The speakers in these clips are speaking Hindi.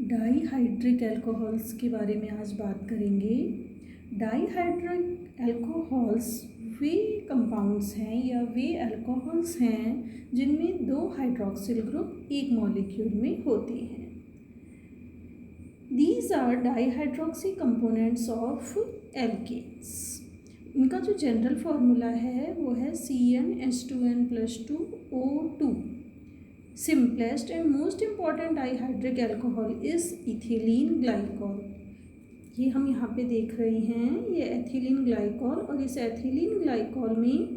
डाईहाइड्रिक अल्कोहल्स के बारे में आज बात करेंगे। डाईहाइड्रिक अल्कोहल्स वे कंपाउंड्स हैं या वे अल्कोहल्स हैं जिनमें दो हाइड्रॉक्सिल ग्रुप एक मॉलिक्यूल में होते हैं। These are dihydroxy components of alkanes. इनका जो जनरल फार्मूला है वो है CnH2n+2O2। Simplest and most important dihydric alcohol is ethylene glycol. ये हम यहाँ पे देख रहे हैं, ये एथिलीन ग्लाइकॉल, और इस एथिलीन ग्लाइकॉल में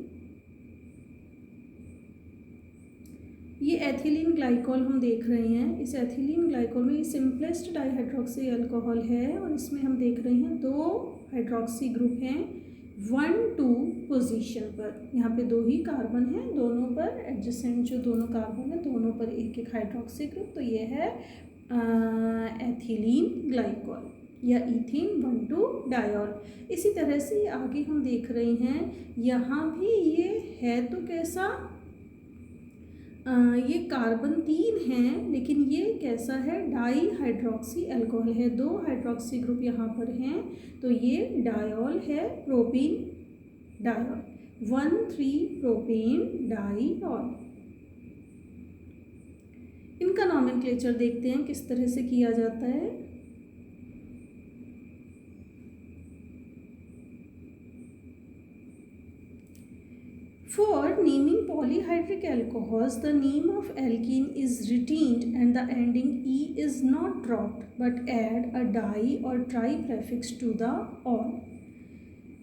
ये एथिलीन ग्लाइकॉल हम देख रहे हैं। इस एथिलीन ग्लाइकॉल में ये सिंपलेस्ट डाईहाइड्रॉक्सी अल्कोहल है और इसमें हम देख रहे हैं दो हाइड्रॉक्सी ग्रुप हैं 1-2 पोजीशन पर। यहाँ पे दो ही कार्बन हैं, दोनों पर एडजेसेंट जो दोनों कार्बन है दोनों पर एक एक हाइड्रॉक्सी ग्रुप। तो ये है एथिलीन ग्लाइकॉल या इथीन 1,2-डायोल। इसी तरह से आगे हम देख रहे हैं, यहाँ भी ये है तो कैसा, ये कार्बन 3 हैं लेकिन ये कैसा है, डाई हाइड्रॉक्सी अल्कोहल है। दो हाइड्रॉक्सी ग्रुप यहाँ पर हैं तो ये डायोल है, प्रोपीन डायोल, 1,3 प्रोपेन डाइऑल। इनका नॉमेनक्लेचर देखते हैं किस तरह से किया जाता है। For naming polyhydric alcohols, the name of alkene is retained and the ending E is not dropped, but add a di or tri prefix to the ol.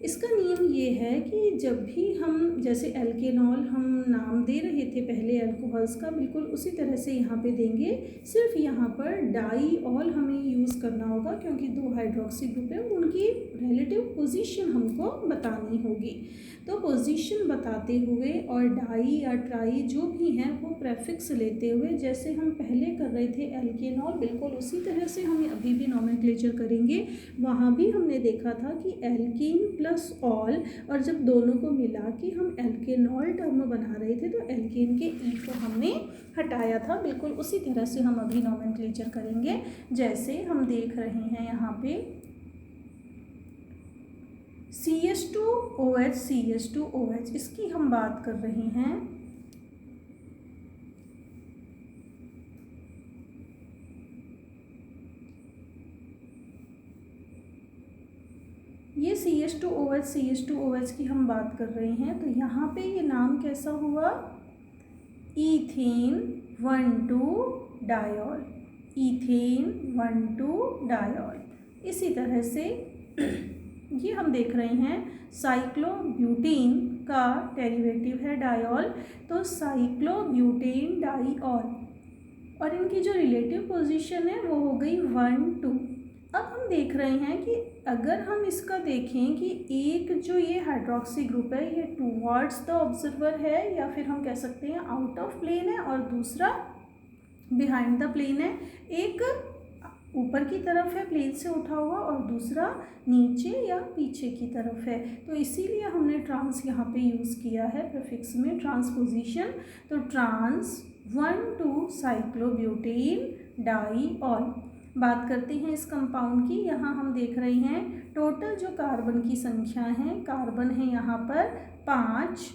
इसका नियम ये है कि जब भी हम जैसे एल्केनॉल हम नाम दे रहे थे पहले अल्कोहल्स का, बिल्कुल उसी तरह से यहाँ पे देंगे। सिर्फ यहाँ पर डाइऑल हमें यूज़ करना होगा क्योंकि दो हाइड्रॉक्सी ग्रुप है, उनकी रिलेटिव पोजीशन हमको बतानी होगी। तो पोजीशन बताते हुए और डाई या ट्राई जो भी हैं वो प्रेफिक्स लेते हुए, जैसे हम पहले कर रहे थे एल्केनॉल, बिल्कुल उसी तरह से हम अभी भी नॉमेनक्लेचर करेंगे। वहाँ भी हमने देखा था कि एल्कीन प्लस ऑल, और जब दोनों को मिला के हम एल्केनॉल टर्म बना रहे थे तो एल्केन के ई को हमने हटाया था। बिल्कुल उसी तरह से हम अभी नॉमेनक्लेचर करेंगे जैसे हम देख रहे हैं यहाँ पे CH2OH CH2OH, इसकी हम बात कर रहे हैं। ये CH2OH CH2OH की हम बात कर रहे हैं। तो यहाँ पे ये नाम कैसा हुआ, इथेन 1,2-डायोल, इथेन 1,2-डायोल। इसी तरह से ये हम देख रहे हैं साइक्लोब्यूटेन का डेरिवेटिव है डायोल, तो साइक्लोब्यूटेन डाइऑल, और इनकी जो रिलेटिव पोजीशन है वो हो गई 1-2। अब हम देख रहे हैं कि अगर हम इसका देखें कि एक जो ये हाइड्रॉक्सी ग्रुप है ये टूवर्ड्स द ऑब्जर्वर है या फिर हम कह सकते हैं आउट ऑफ प्लेन है, और दूसरा बिहाइंड द प्लेन है। एक ऊपर की तरफ है प्लेन से उठा हुआ और दूसरा नीचे या पीछे की तरफ है, तो इसीलिए हमने ट्रांस यहाँ पे यूज़ किया है प्रीफिक्स में, ट्रांसपोजिशन। तो ट्रांस 1,2 साइक्लोब्यूटेन डाइऑल। बात करते हैं इस कंपाउंड की। यहाँ हम देख रहे हैं टोटल जो कार्बन की संख्या है, कार्बन है यहाँ पर 5,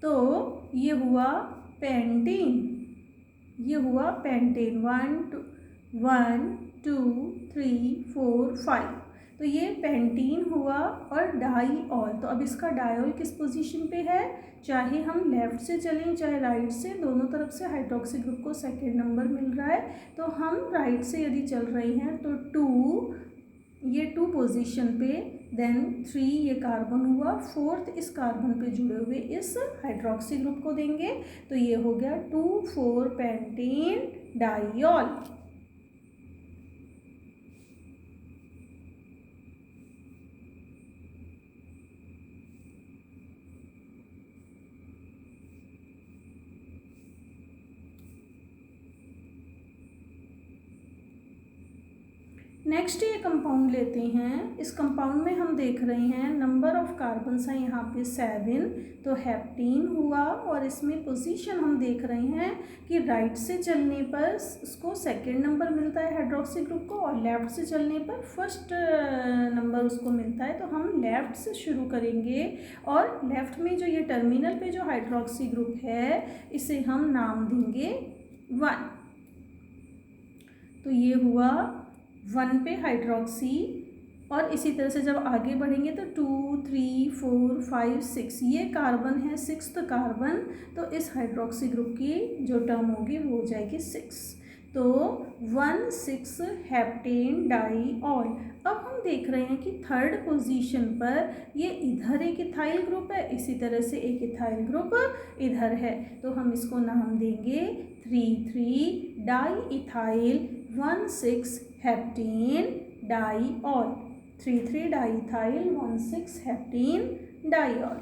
तो ये हुआ पेंटेन, ये हुआ पेंटेन 1 2 3 4 5, तो ये पेंटीन हुआ और डाइऑल। तो अब इसका डाइऑल किस पोजीशन पे है, चाहे हम लेफ़्ट से चलें चाहे राइट से, दोनों तरफ से हाइड्रॉक्सी ग्रुप को सेकेंड नंबर मिल रहा है। तो हम राइट से यदि चल रहे हैं तो 2, ये 2 पोजीशन पे, देन 3 ये कार्बन हुआ, 4th इस कार्बन पे जुड़े हुए इस हाइड्रॉक्सी ग्रुप को देंगे, तो ये हो गया 2,4 पेंटेन डाइऑल। नेक्स्ट ये कंपाउंड लेते हैं। इस कंपाउंड में हम देख रहे हैं नंबर ऑफ कार्बन्स हैं यहाँ पे 7, तो हेप्टीन हुआ। और इसमें पोजीशन हम देख रहे हैं कि राइट से चलने पर उसको सेकंड नंबर मिलता है हाइड्रोक्सी ग्रुप को, और लेफ्ट से चलने पर फर्स्ट नंबर उसको मिलता है। तो हम लेफ्ट से शुरू करेंगे, और लेफ्ट में जो ये टर्मिनल पे जो हाइड्रोक्सी ग्रुप है इसे हम नाम देंगे 1। तो ये हुआ 1 पे हाइड्रोक्सी। और इसी तरह से जब आगे बढ़ेंगे तो 2, 3, 4, 5, 6 ये कार्बन है, 6th कार्बन। तो इस हाइड्रोक्सी ग्रुप की जो टर्म होगी वो हो जाएगी 6। तो 1,6 हेप्टेन डाईऑल। अब हम देख रहे हैं कि थर्ड पोजीशन पर ये इधर एक इथाइल ग्रुप है, इसी तरह से एक इथाइल ग्रुप इधर है। तो हम इसको नाम देंगे 3,3 di ethyl 1,6 heptane diol. 3,3 diethyl 1,6 heptane diol.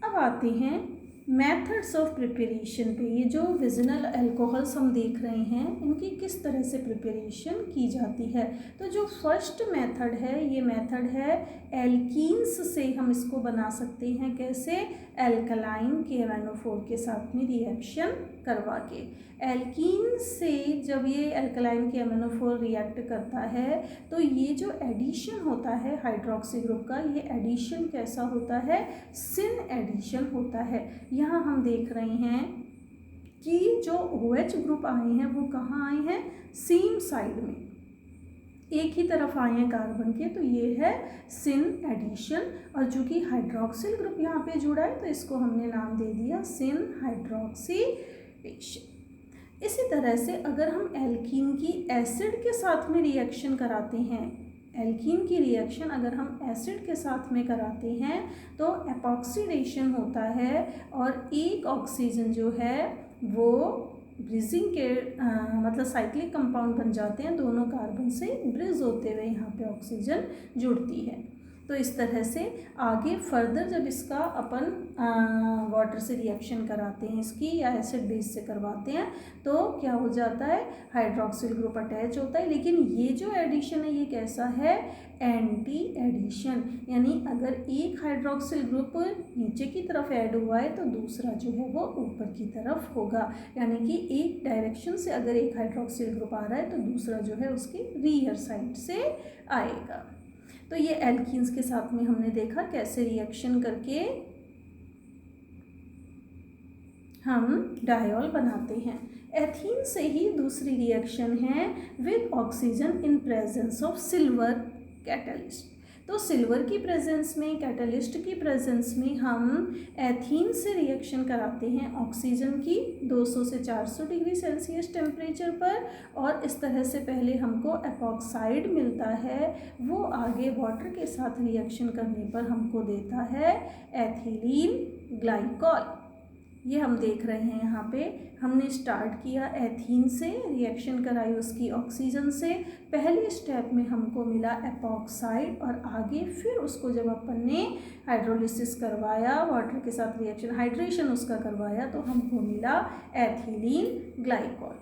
अब आते हैं मेथड्स ऑफ प्रिपरेशन पे। ये जो विजिनल अल्कोहल्स हम देख रहे हैं इनकी किस तरह से प्रिपरेशन की जाती है। तो जो फर्स्ट मेथड है ये मेथड है एल्कीन्स से हम इसको बना सकते हैं। कैसे? एल्कलाइन KMnO4 के साथ में रिएक्शन करवा के। एल्कीन से जब ये एल्कलाइन KMnO4 रिएक्ट करता है तो ये जो एडिशन होता है हाइड्रोक्सी ग्रुप का, ये एडिशन कैसा होता है? सिन एडिशन होता है। यहाँ हम देख रहे हैं कि जो OH ग्रुप आए हैं वो कहाँ आए हैं? सेम साइड में, एक ही तरफ आए हैं कार्बन के, तो ये है सिन एडिशन। और जो कि हाइड्रोक्सिल ग्रुप यहाँ पे जुड़ा है तो इसको हमने नाम दे दिया सिन हाइड्रोक्सीडेशन। इसी तरह से अगर हम एल्कीन की एसिड के साथ में रिएक्शन कराते हैं, एल्कीन की रिएक्शन अगर हम एसिड के साथ में कराते हैं तो एपॉक्सीडेशन होता है, और एक ऑक्सीजन जो है वो ब्रिजिंग के मतलब साइक्लिक कंपाउंड बन जाते हैं। दोनों कार्बन से ब्रिज होते हुए यहाँ पे ऑक्सीजन जुड़ती है। तो इस तरह से आगे फर्दर जब इसका अपन वाटर से रिएक्शन कराते हैं इसकी, या एसिड बेस से करवाते हैं, तो क्या हो जाता है? हाइड्रोक्सिल ग्रुप अटैच होता है। लेकिन ये जो एडिशन है ये कैसा है? Anti addition. यानी अगर एक हाइड्रोक्सिल ग्रुप नीचे की तरफ ऐड हुआ है तो दूसरा जो है वो ऊपर की तरफ होगा। यानी कि एक डायरेक्शन से अगर एक हाइड्रोक्सिल ग्रुप आ रहा है तो दूसरा जो है उसकी रियर साइड से आएगा। तो ये एल्कीन्स के साथ में हमने देखा कैसे रिएक्शन करके हम डायोल बनाते हैं। एथीन से ही दूसरी रिएक्शन है with oxygen in presence of silver catalyst. तो सिल्वर की प्रेजेंस में, कैटलिस्ट की प्रेजेंस में हम एथीन से रिएक्शन कराते हैं ऑक्सीजन की 200 से 400 डिग्री सेल्सियस टेम्परेचर पर। और इस तरह से पहले हमको एपॉक्साइड मिलता है, वो आगे वाटर के साथ रिएक्शन करने पर हमको देता है एथिलीन ग्लाइकॉल। ये हम देख रहे हैं यहाँ पे हमने स्टार्ट किया एथीन से, रिएक्शन कराई उसकी ऑक्सीजन से। पहले स्टेप में हमको मिला एपॉक्साइड, और आगे फिर उसको जब अपन ने हाइड्रोलिसिस करवाया, वाटर के साथ रिएक्शन, हाइड्रेशन उसका करवाया, तो हमको मिला एथिलीन ग्लाइकॉल।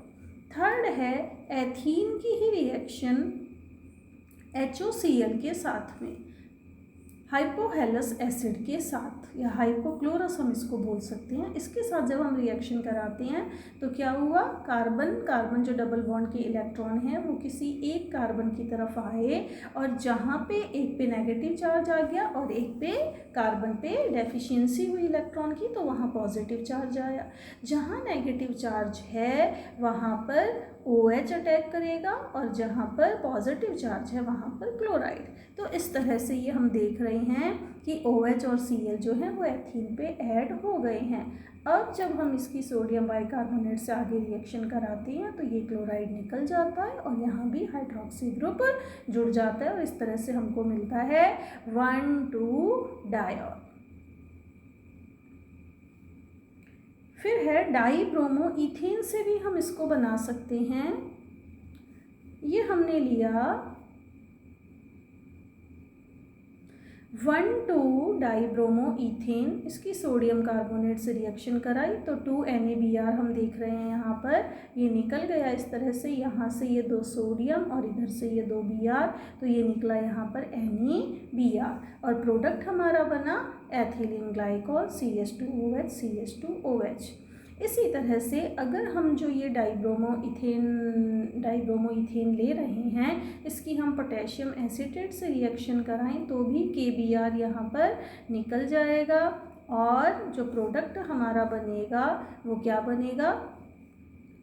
थर्ड है एथीन की ही रिएक्शन HOCl के साथ में, हाइपोहेलस एसिड के साथ, या हाइपोक्लोरस हम इसको बोल सकते हैं। इसके साथ जब हम रिएक्शन कराते हैं तो क्या हुआ? कार्बन जो डबल बॉन्ड के इलेक्ट्रॉन है वो किसी एक कार्बन की तरफ आए, और जहाँ पे एक पे नेगेटिव चार्ज आ गया और एक पे कार्बन पे डेफिशिएंसी हुई इलेक्ट्रॉन की, तो वहाँ पॉजिटिव चार्ज आया। जहाँ नेगेटिव चार्ज है वहाँ पर OH अटैक करेगा, और जहाँ पर पॉजिटिव चार्ज है वहाँ पर क्लोराइड। तो इस तरह से ये हम देख रहे हैं कि OH और Cl जो है वो एथीन पे ऐड हो गए हैं। अब जब हम इसकी सोडियम बाइकार्बोनेट से आगे रिएक्शन कराते हैं तो ये क्लोराइड निकल जाता है, और यहाँ भी हाइड्रोक्सी ग्रुप जुड़ जाता है, और इस तरह से हमको मिलता है 1,2 डायोल। फिर है डाईब्रोमो इथेन से भी हम इसको बना सकते हैं। ये हमने लिया 1,2 डाइब्रोमोइथेन, इसकी सोडियम कार्बोनेट से रिएक्शन कराई तो 2 NaBr हम देख रहे हैं यहाँ पर, ये निकल गया इस तरह से, यहाँ से ये 2 सोडियम और इधर से ये 2 Br, तो ये निकला यहाँ पर NaBr और प्रोडक्ट हमारा बना एथिलीन ग्लाइकॉल CH2OH CH2OH। इसी तरह से अगर हम जो ये डाइब्रोमोइथेन ले रहे हैं, इसकी हम पोटेशियम एसीटेट से रिएक्शन कराएं तो भी KBr यहाँ पर निकल जाएगा और जो प्रोडक्ट हमारा बनेगा वो क्या बनेगा,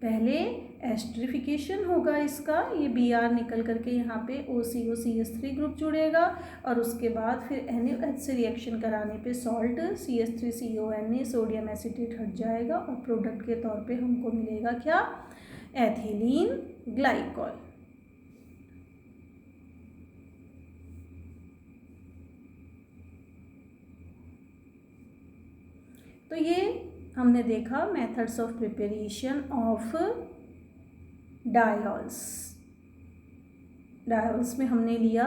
पहले एस्टरिफिकेशन होगा इसका, ये Br निकल करके यहाँ पे OCOCH3 ग्रुप जुड़ेगा और उसके बाद फिर NaOH से रिएक्शन कराने पे सॉल्ट CH3CONA सोडियम एसीटेट हट जाएगा और प्रोडक्ट के तौर पे हमको मिलेगा क्या, एथिलीन ग्लाइकॉल। तो ये हमने देखा methods of preparation of dials. Dials में हमने लिया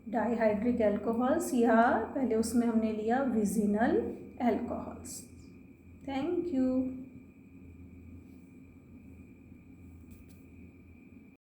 डाइहाइड्रिक एल्कोहल्स या पहले उसमें हमने लिया विजिनल एल्कोहल्स। Thank you.